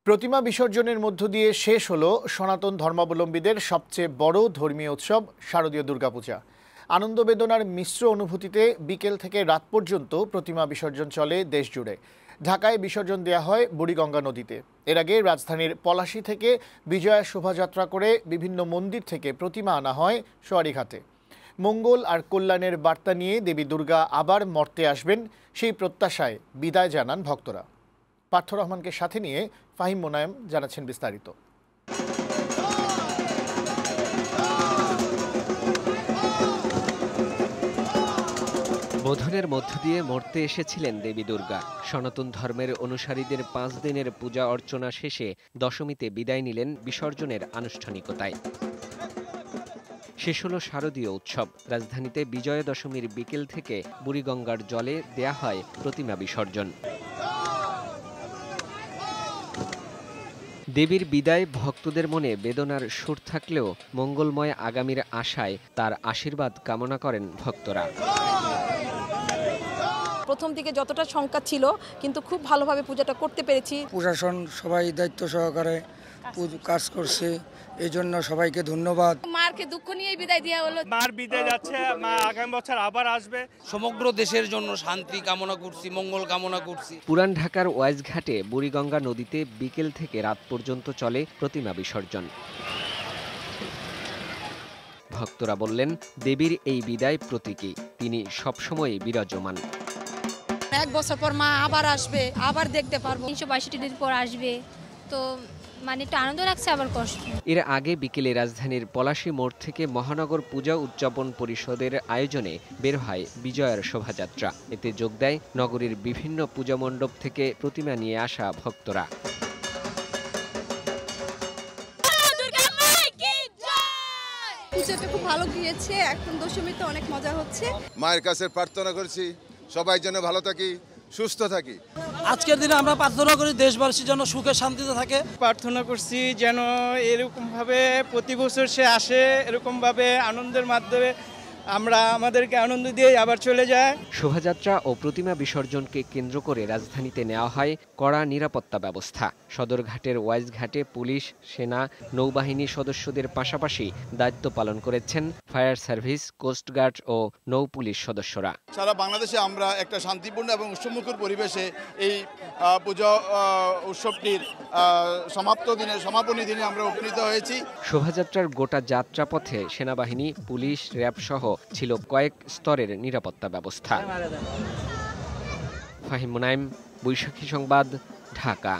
প্রতিমা বিসর্জনের মধ্য দিয়ে শেষ হলো সনাতন ধর্মাবলম্বীদের সবচেয়ে বড় ধর্মীয় উৎসব শারদীয় দুর্গাপূজা। আনন্দ বেদনার মিশ্র অনুভূতিতে বিকেল থেকে রাত পর্যন্ত প্রতিমা বিসর্জন চলে দেশ জুড়ে। ঢাকায় বিসর্জন দেয়া হয় বুড়িগঙ্গা নদীতে। এর আগে রাজধানীর পলাশী থেকে বিজয়া শোভাযাত্রা করে বিভিন্ন মন্দির থেকে প্রতিমা আনা হয় সোয়ারীঘাটে। মঙ্গল আর কল্যাণের বার্তা নিয়ে দেবী দুর্গা আবার মর্তে আসবেন সেই প্রত্যাশায় বিদায় জানান ভক্তরা। পার্থ রহমানকে সাথে নিয়ে ফাহিম মোনায়েম জানাচ্ছেন বিস্তারিত। বোধনের মধ্য দিয়ে মর্তে এসেছিলেন দেবী দুর্গা। সনাতন ধর্মের অনুসারীদের 5 দিনের পূজা অর্চনা শেষে দশমীতে বিদায় নিলেন বিসর্জনের আনুষ্ঠানিকতায়। শেষ হলো শারদীয় উৎসব। রাজধানীতে বিজয়া দশমীর বিকেল থেকে বুড়িগঙ্গার জলে দেয়া হয় প্রতিমা বিসর্জন। দেবীর বিদায় ভক্তদের মনে বেদনার সুর থাকলেও মঙ্গলময় আগামীর আশায় তার আশীর্বাদ কামনা করেন ভক্তরা। প্রথম দিকে যতটা শঙ্কা ছিল, কিন্তু খুব ভালোভাবে পূজাটা করতে পেরেছি। প্রশাসন সবাই দায়িত্ব সহকারে কাজ করছে, এই জন্য সবাইকে ধন্যবাদ। মারকে দুঃখ নিয়ে বিদায় দেওয়া হলো। মার বিদায় যাচ্ছে, মা আগামী বছর আবার আসবে। সমগ্র দেশের জন্য শান্তি কামনা করছি, মঙ্গল কামনা করছি। পুরান ঢাকার ওয়াইজঘাটে বুড়িগঙ্গা নদীতে বিকেল থেকে রাত পর্যন্ত চলে প্রতিমা বিসর্জন। ভক্তরা বললেন, দেবীর এই বিদায় প্রতীকী, তিনি সবসময় বিরাজমান। 1 বছর পর মা আবার আসবে, আবার দেখতে পারবো। 362 দিন পর আসবে, তো মানে একটু আনন্দ লাগছে, আবার কষ্ট। এর আগে বিকেলে রাজধানীর পলাশী মোড় থেকে মহানগর পূজা উদযাপন পরিষদের আয়োজনে বের হয় বিজয়ার শোভাযাত্রা। এতে যোগ দেয় নগরীর বিভিন্ন পূজা মণ্ডপ থেকে প্রতিমা নিয়ে আসা ভক্তরা। পূজাটা খুব ভালো গিয়েছে, এখন দশমীতে অনেক মজা হচ্ছে। মায়ের কাছে প্রার্থনা করছি সবাই যেন ভালো থাকি, সুস্থ থাকি। আজকের দিনে আমরা প্রার্থনা করি দেশবাসীর জন্য সুখে শান্তিতে থাকে। প্রার্থনা করছি যেন এরকম ভাবে প্রতি বছর সে আসে, এরকম ভাবে আনন্দের মাধ্যমে আমরা আমাদেরকে আনন্দ দিয়ে আবার চলে যায়। শোভাযাত্রা ও প্রতিমা বিসর্জনকে কেন্দ্র করে রাজধানীতে নেওয়া হয় কড়া নিরাপত্তা ব্যবস্থা। সদরঘাটের ওয়াইজঘাটে পুলিশ, সেনা, নৌবাহিনী সদস্যদের পাশাপাশি দায়িত্ব পালন করেছেন ফায়ার সার্ভিস, কোস্টগার্ড ও নৌ পুলিশ সদস্যরা। সারা বাংলাদেশে আমরা একটা শান্তিপূর্ণ এবং উৎসবমুখর পরিবেশে এই পূজা উৎসবটির সমাপনী দিনে আমরা উপনীত হয়েছি। শোভাযাত্রার গোটা যাত্রাপথে সেনাবাহিনী, পুলিশ, র্যাব সহ ছিল কয়েক স্তরের নিরাপত্তা ব্যবস্থা। ফাহিম মোনায়েম, বৈশাখী সংবাদ, ঢাকা।